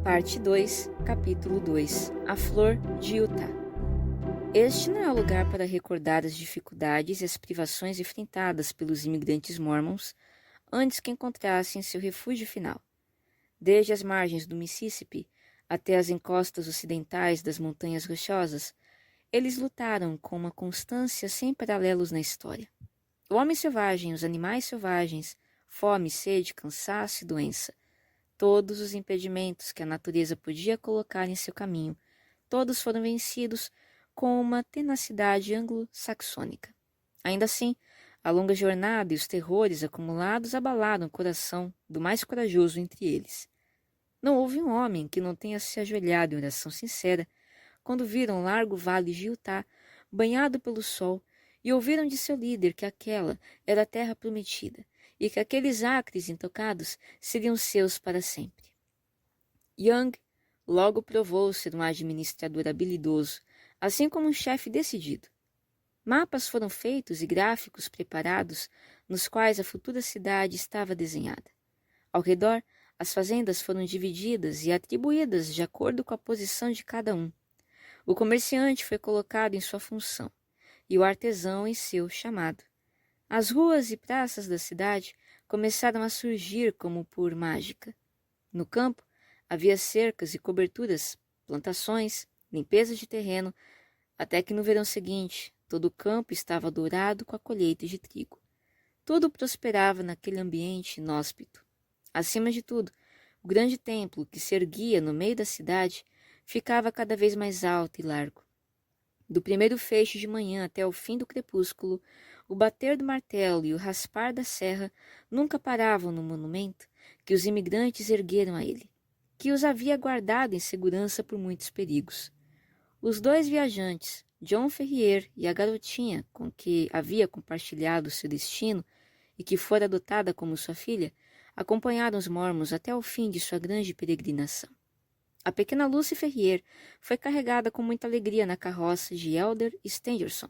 Parte 2, Capítulo 2 A Flor de Utah. Este não é o lugar para recordar as dificuldades e as privações enfrentadas pelos imigrantes mormons antes que encontrassem seu refúgio final. Desde as margens do Mississippi até as encostas ocidentais das Montanhas Rochosas, eles lutaram com uma constância sem paralelos na história. O homem selvagem, os animais selvagens, fome, sede, cansaço e doença, todos os impedimentos que a natureza podia colocar em seu caminho, todos foram vencidos com uma tenacidade anglo-saxônica. Ainda assim, a longa jornada e os terrores acumulados abalaram o coração do mais corajoso entre eles. Não houve um homem que não tenha se ajoelhado em oração sincera quando viram o largo vale de Utah banhado pelo sol e ouviram de seu líder que aquela era a terra prometida e que aqueles acres intocados seriam seus para sempre. Young logo provou ser um administrador habilidoso, assim como um chefe decidido. Mapas foram feitos e gráficos preparados nos quais a futura cidade estava desenhada. Ao redor, as fazendas foram divididas e atribuídas de acordo com a posição de cada um. O comerciante foi colocado em sua função e o artesão em seu chamado. As ruas e praças da cidade começaram a surgir como por mágica. No campo, havia cercas e coberturas, plantações, limpeza de terreno, até que no verão seguinte, todo o campo estava dourado com a colheita de trigo. Tudo prosperava naquele ambiente inóspito. Acima de tudo, o grande templo que se erguia no meio da cidade ficava cada vez mais alto e largo. Do primeiro feixe de manhã até o fim do crepúsculo, o bater do martelo e o raspar da serra nunca paravam no monumento que os imigrantes ergueram a ele, que os havia guardado em segurança por muitos perigos. Os dois viajantes, John Ferrier e a garotinha com que havia compartilhado seu destino e que fora adotada como sua filha, acompanharam os mormons até o fim de sua grande peregrinação. A pequena Lucy Ferrier foi carregada com muita alegria na carroça de Elder Stangerson,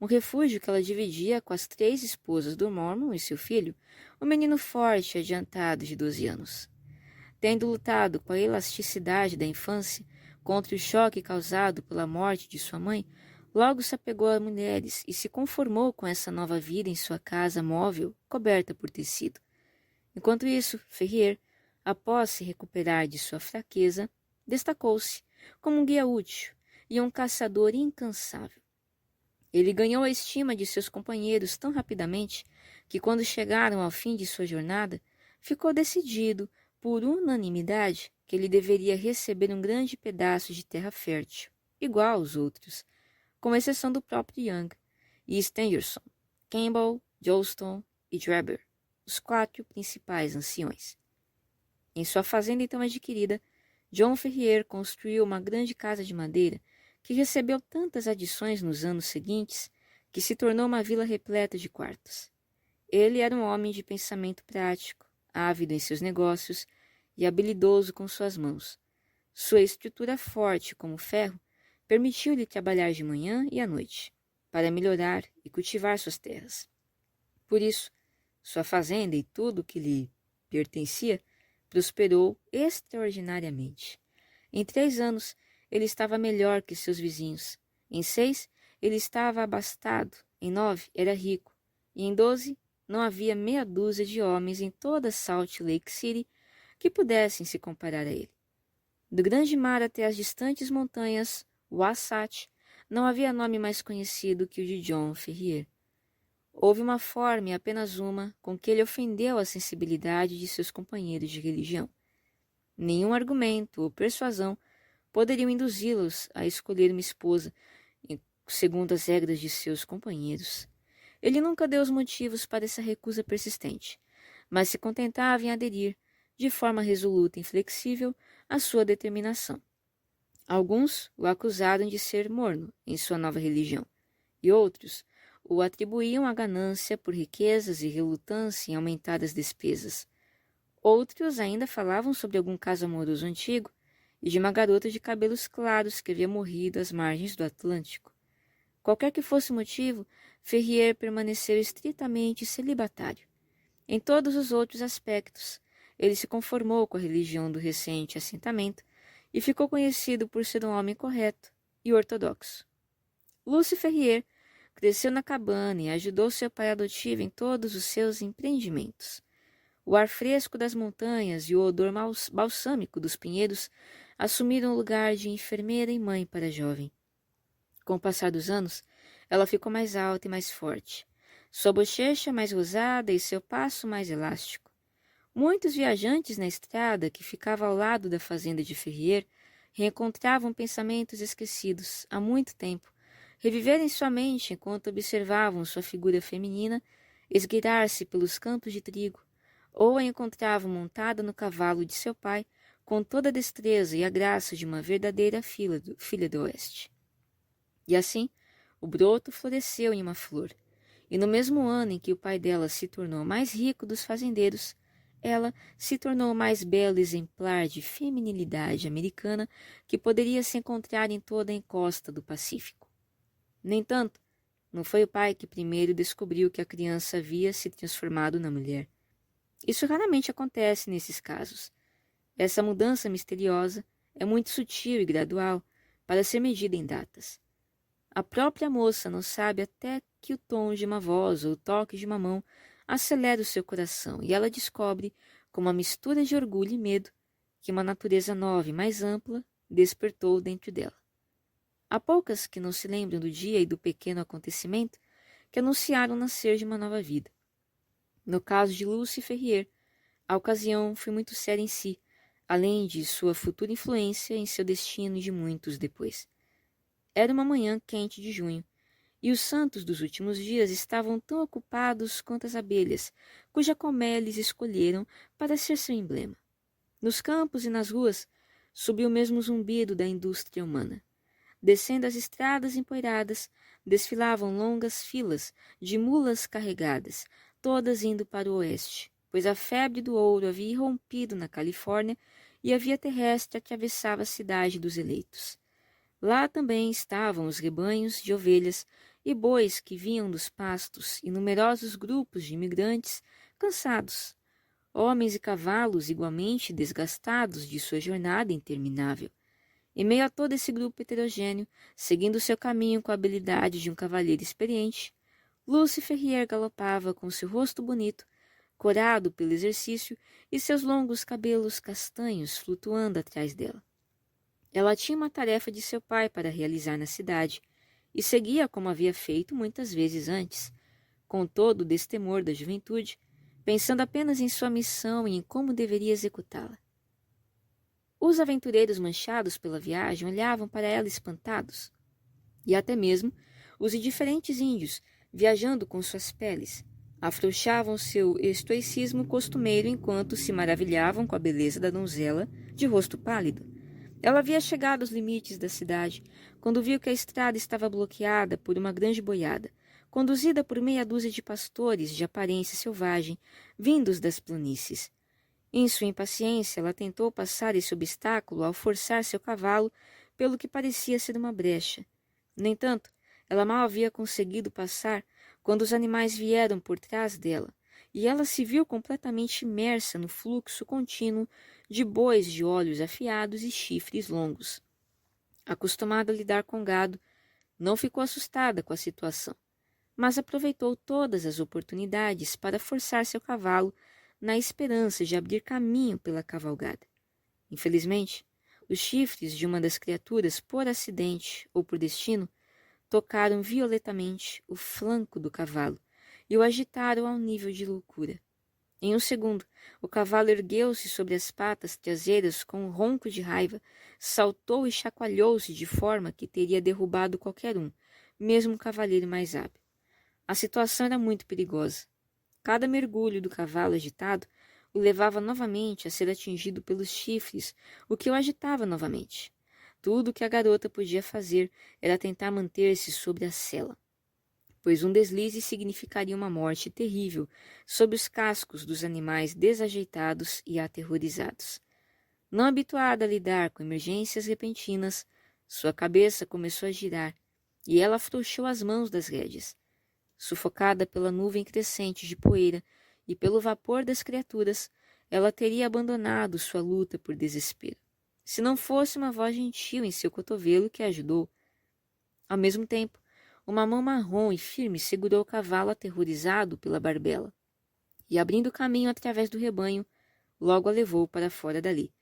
um refúgio que ela dividia com as 3 esposas do Mormon e seu filho, um menino forte e adiantado de 12 anos. Tendo lutado com a elasticidade da infância contra o choque causado pela morte de sua mãe, logo se apegou a mulheres e se conformou com essa nova vida em sua casa móvel coberta por tecido. Enquanto isso, Ferrier, após se recuperar de sua fraqueza, destacou-se como um guia útil e um caçador incansável. Ele ganhou a estima de seus companheiros tão rapidamente que, quando chegaram ao fim de sua jornada, ficou decidido, por unanimidade, que ele deveria receber um grande pedaço de terra fértil, igual aos outros, com exceção do próprio Young e Stangerson, Campbell, Johnston e Drebber, os 4 principais anciões. Em sua fazenda então adquirida, John Ferrier construiu uma grande casa de madeira que recebeu tantas adições nos anos seguintes que se tornou uma vila repleta de quartos. Ele era um homem de pensamento prático, ávido em seus negócios e habilidoso com suas mãos. Sua estrutura forte como ferro permitiu-lhe trabalhar de manhã e à noite, para melhorar e cultivar suas terras. Por isso, sua fazenda e tudo o que lhe pertencia prosperou extraordinariamente. Em 3 anos, ele estava melhor que seus vizinhos. Em 6, ele estava abastado. Em 9, era rico. E em 12, não havia meia dúzia de homens em toda Salt Lake City que pudessem se comparar a ele. Do grande mar até as distantes montanhas Wasatch, não havia nome mais conhecido que o de John Ferrier. Houve uma forma, e apenas uma, com que ele ofendeu a sensibilidade de seus companheiros de religião. Nenhum argumento ou persuasão poderiam induzi-los a escolher uma esposa, segundo as regras de seus companheiros. Ele nunca deu os motivos para essa recusa persistente, mas se contentava em aderir, de forma resoluta e inflexível, à sua determinação. Alguns o acusaram de ser morno em sua nova religião, e outros o atribuíam à ganância por riquezas e relutância em aumentar as despesas. Outros ainda falavam sobre algum caso amoroso antigo e de uma garota de cabelos claros que havia morrido às margens do Atlântico. Qualquer que fosse o motivo, Ferrier permaneceu estritamente celibatário. Em todos os outros aspectos, ele se conformou com a religião do recente assentamento e ficou conhecido por ser um homem correto e ortodoxo. Lucy Ferrier cresceu na cabana e ajudou seu pai adotivo em todos os seus empreendimentos. O ar fresco das montanhas e o odor balsâmico dos pinheiros assumiram o lugar de enfermeira e mãe para a jovem. Com o passar dos anos, ela ficou mais alta e mais forte, sua bochecha mais rosada e seu passo mais elástico. Muitos viajantes na estrada que ficava ao lado da fazenda de Ferrier reencontravam pensamentos esquecidos há muito tempo, reviver em sua mente enquanto observavam sua figura feminina esgueirar-se pelos campos de trigo, ou a encontravam montada no cavalo de seu pai com toda a destreza e a graça de uma verdadeira filha do Oeste. E assim, o broto floresceu em uma flor, e no mesmo ano em que o pai dela se tornou mais rico dos fazendeiros, ela se tornou o mais belo exemplar de feminilidade americana que poderia se encontrar em toda a encosta do Pacífico. No entanto, não foi o pai que primeiro descobriu que a criança havia se transformado na mulher. Isso raramente acontece nesses casos. Essa mudança misteriosa é muito sutil e gradual para ser medida em datas. A própria moça não sabe até que o tom de uma voz ou o toque de uma mão acelera o seu coração e ela descobre, com uma mistura de orgulho e medo, que uma natureza nova e mais ampla despertou dentro dela. Há poucas que não se lembram do dia e do pequeno acontecimento que anunciaram o nascer de uma nova vida. No caso de Lucy Ferrier, a ocasião foi muito séria em si, além de sua futura influência em seu destino e de muitos depois. Era uma manhã quente de junho, e os santos dos últimos dias estavam tão ocupados quanto as abelhas, cuja colmeia eles escolheram para ser seu emblema. Nos campos e nas ruas subiu o mesmo zumbido da indústria humana. Descendo as estradas empoeiradas, desfilavam longas filas de mulas carregadas, todas indo para o oeste, pois a febre do ouro havia irrompido na Califórnia e a via terrestre atravessava a cidade dos eleitos. Lá também estavam os rebanhos de ovelhas e bois que vinham dos pastos e numerosos grupos de imigrantes cansados, homens e cavalos igualmente desgastados de sua jornada interminável. Em meio a todo esse grupo heterogêneo, seguindo seu caminho com a habilidade de um cavalheiro experiente, Lucy Ferrier galopava com seu rosto bonito, corado pelo exercício e seus longos cabelos castanhos flutuando atrás dela. Ela tinha uma tarefa de seu pai para realizar na cidade e seguia como havia feito muitas vezes antes, com todo o destemor da juventude, pensando apenas em sua missão e em como deveria executá-la. Os aventureiros manchados pela viagem olhavam para ela espantados, e até mesmo os indiferentes índios, viajando com suas peles, afrouxavam seu estoicismo costumeiro enquanto se maravilhavam com a beleza da donzela de rosto pálido. Ela havia chegado aos limites da cidade, quando viu que a estrada estava bloqueada por uma grande boiada, conduzida por meia dúzia de pastores de aparência selvagem, vindos das planícies. Em sua impaciência, ela tentou passar esse obstáculo ao forçar seu cavalo pelo que parecia ser uma brecha. No entanto, ela mal havia conseguido passar quando os animais vieram por trás dela, e ela se viu completamente imersa no fluxo contínuo de bois de olhos afiados e chifres longos. Acostumada a lidar com gado, não ficou assustada com a situação, mas aproveitou todas as oportunidades para forçar seu cavalo na esperança de abrir caminho pela cavalgada. Infelizmente, os chifres de uma das criaturas, por acidente ou por destino, tocaram violentamente o flanco do cavalo e o agitaram ao nível de loucura. Em um segundo, o cavalo ergueu-se sobre as patas traseiras com um ronco de raiva, saltou e chacoalhou-se de forma que teria derrubado qualquer um, mesmo o cavaleiro mais hábil. A situação era muito perigosa. Cada mergulho do cavalo agitado o levava novamente a ser atingido pelos chifres, o que o agitava novamente. Tudo o que a garota podia fazer era tentar manter-se sobre a sela, pois um deslize significaria uma morte terrível sob os cascos dos animais desajeitados e aterrorizados. Não habituada a lidar com emergências repentinas, sua cabeça começou a girar e ela afrouxou as mãos das rédeas. Sufocada pela nuvem crescente de poeira e pelo vapor das criaturas, ela teria abandonado sua luta por desespero, se não fosse uma voz gentil em seu cotovelo que a ajudou. Ao mesmo tempo, uma mão marrom e firme segurou o cavalo aterrorizado pela barbela, e abrindo caminho através do rebanho, logo a levou para fora dali.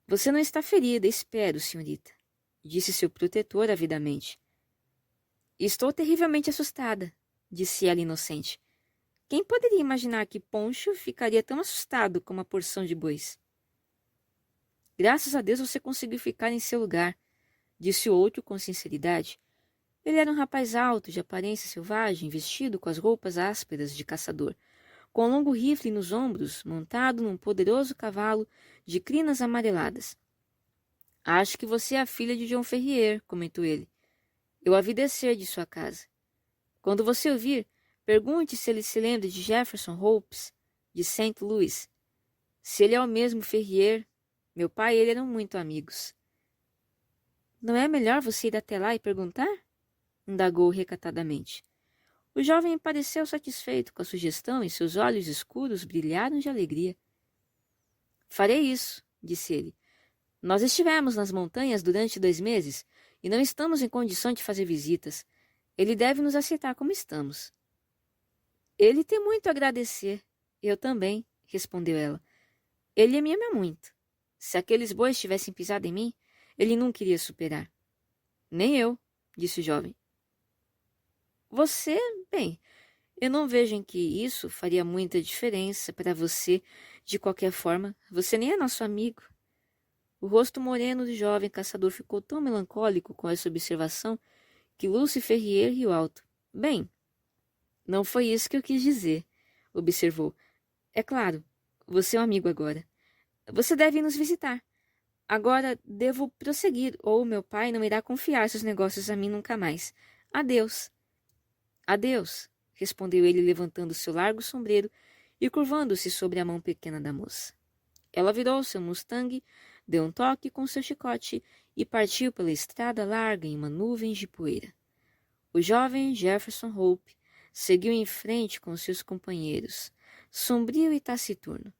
Você não está ferida, espero, senhorita, disse seu protetor avidamente. Estou terrivelmente assustada, disse ela inocente. Quem poderia imaginar que Poncho ficaria tão assustado com uma porção de bois? Graças a Deus você conseguiu ficar em seu lugar, disse o outro com sinceridade. Ele era um rapaz alto, de aparência selvagem, vestido com as roupas ásperas de caçador, com um longo rifle nos ombros, montado num poderoso cavalo de crinas amareladas. Acho que você é a filha de John Ferrier, comentou ele. Eu a vi descer de sua casa. Quando você o vir, pergunte se ele se lembra de Jefferson Hopes, de St. Louis. Se ele é o mesmo Ferrier, meu pai e ele eram muito amigos. Não é melhor você ir até lá e perguntar? Indagou recatadamente. O jovem pareceu satisfeito com a sugestão e seus olhos escuros brilharam de alegria. Farei isso, disse ele. Nós estivemos nas montanhas durante 2 meses e não estamos em condição de fazer visitas. Ele deve nos aceitar como estamos. Ele tem muito a agradecer. Eu também, respondeu ela. Ele me ama muito. Se aqueles bois tivessem pisado em mim, ele nunca iria superar. Nem eu, disse o jovem. Bem, eu não vejo em que isso faria muita diferença para você de qualquer forma. Você nem é nosso amigo. O rosto moreno do jovem caçador ficou tão melancólico com essa observação que Lucy Ferrier riu alto. Bem, não foi isso que eu quis dizer, observou. É claro, você é um amigo agora. Você deve nos visitar. Agora devo prosseguir, ou meu pai não irá confiar seus negócios a mim nunca mais. Adeus. Adeus, respondeu ele levantando seu largo sombreiro e curvando-se sobre a mão pequena da moça. Ela virou seu Mustang, deu um toque com seu chicote e partiu pela estrada larga em uma nuvem de poeira. O jovem Jefferson Hope seguiu em frente com seus companheiros, sombrio e taciturno.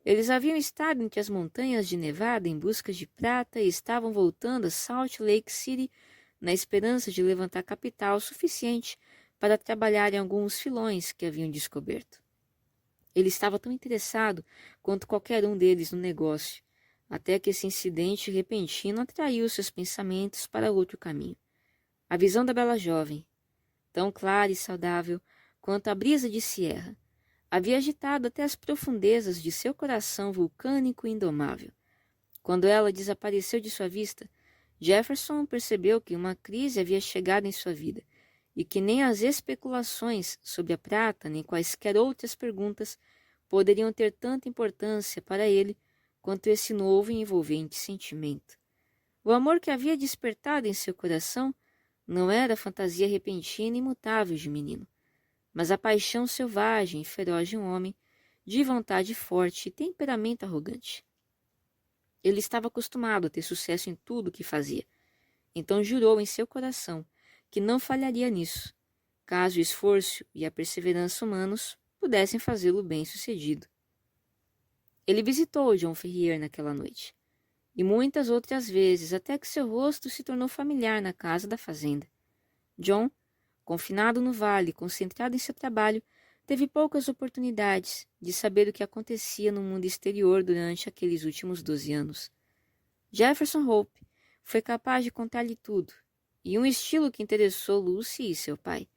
Eles haviam estado entre as montanhas de Nevada em busca de prata e estavam voltando a Salt Lake City na esperança de levantar capital suficiente para trabalhar em alguns filões que haviam descoberto. Ele estava tão interessado quanto qualquer um deles no negócio, até que esse incidente repentino atraiu seus pensamentos para outro caminho. A visão da bela jovem, tão clara e saudável quanto a brisa de Sierra, havia agitado até as profundezas de seu coração vulcânico e indomável. Quando ela desapareceu de sua vista, Jefferson percebeu que uma crise havia chegado em sua vida e que nem as especulações sobre a prata nem quaisquer outras perguntas poderiam ter tanta importância para ele quanto esse novo e envolvente sentimento. O amor que havia despertado em seu coração não era a fantasia repentina e imutável de um menino, mas a paixão selvagem e feroz de um homem, de vontade forte e temperamento arrogante. Ele estava acostumado a ter sucesso em tudo o que fazia, então jurou em seu coração que não falharia nisso, caso o esforço e a perseverança humanos pudessem fazê-lo bem-sucedido. Ele visitou John Ferrier naquela noite, e muitas outras vezes, até que seu rosto se tornou familiar na casa da fazenda. John, confinado no vale, concentrado em seu trabalho, teve poucas oportunidades de saber o que acontecia no mundo exterior durante aqueles últimos 12 anos. Jefferson Hope foi capaz de contar-lhe tudo, e um estilo que interessou Lucy e seu pai.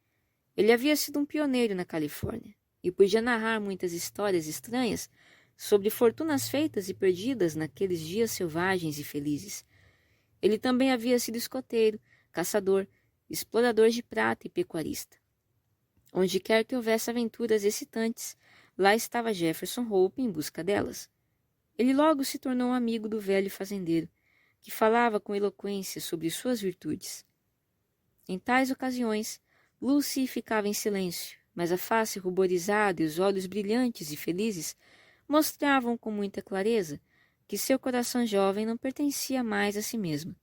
Ele havia sido um pioneiro na Califórnia, e podia narrar muitas histórias estranhas sobre fortunas feitas e perdidas naqueles dias selvagens e felizes. Ele também havia sido escoteiro, caçador, explorador de prata e pecuarista. Onde quer que houvesse aventuras excitantes, lá estava Jefferson Hope em busca delas. Ele logo se tornou um amigo do velho fazendeiro, que falava com eloquência sobre suas virtudes. Em tais ocasiões, Lucy ficava em silêncio, mas a face ruborizada e os olhos brilhantes e felizes mostravam com muita clareza que seu coração jovem não pertencia mais a si mesmo.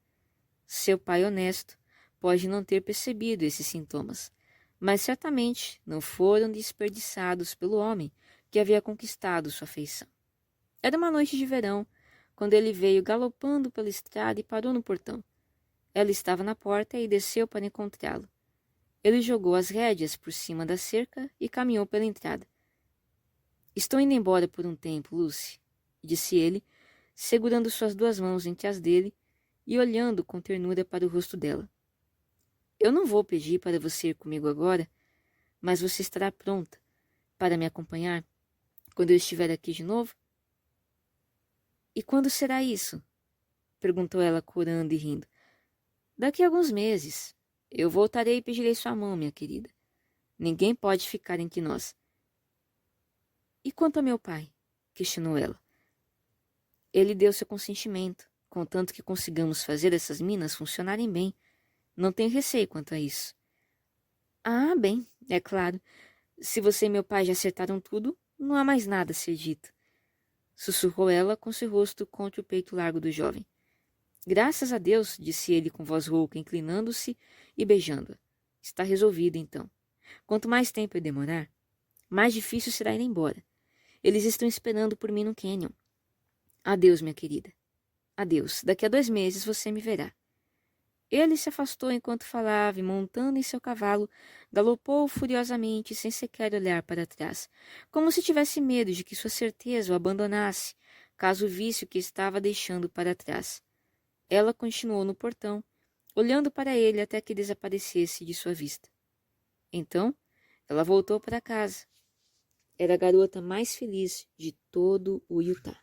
Seu pai honesto pode não ter percebido esses sintomas, mas certamente não foram desperdiçados pelo homem que havia conquistado sua afeição. Era uma noite de verão, quando ele veio galopando pela estrada e parou no portão. Ela estava na porta e desceu para encontrá-lo. Ele jogou as rédeas por cima da cerca e caminhou pela entrada. Estou indo embora por um tempo, Lucy, disse ele, segurando suas duas mãos entre as dele e olhando com ternura para o rosto dela. Eu não vou pedir para você ir comigo agora, mas você estará pronta para me acompanhar quando eu estiver aqui de novo? E quando será isso? Perguntou ela, corando e rindo. Daqui a alguns meses. Eu voltarei e pedirei sua mão, minha querida. Ninguém pode ficar entre nós. E quanto a meu pai? Questionou ela. Ele deu seu consentimento, contanto que consigamos fazer essas minas funcionarem bem. Não tenho receio quanto a isso. Ah, bem, é claro. Se você e meu pai já acertaram tudo, não há mais nada a ser dito. Sussurrou ela com seu rosto contra o peito largo do jovem. Graças a Deus, disse ele com voz rouca, inclinando-se e beijando-a. Está resolvido, então. Quanto mais tempo eu demorar, mais difícil será ir embora. Eles estão esperando por mim no canyon. Adeus, minha querida. Adeus. Daqui a 2 meses você me verá. Ele se afastou enquanto falava e, montando em seu cavalo, galopou furiosamente, sem sequer olhar para trás, como se tivesse medo de que sua certeza o abandonasse, caso visse o que estava deixando para trás. Ela continuou no portão, olhando para ele até que desaparecesse de sua vista. Então, ela voltou para casa. Era a garota mais feliz de todo o Utah.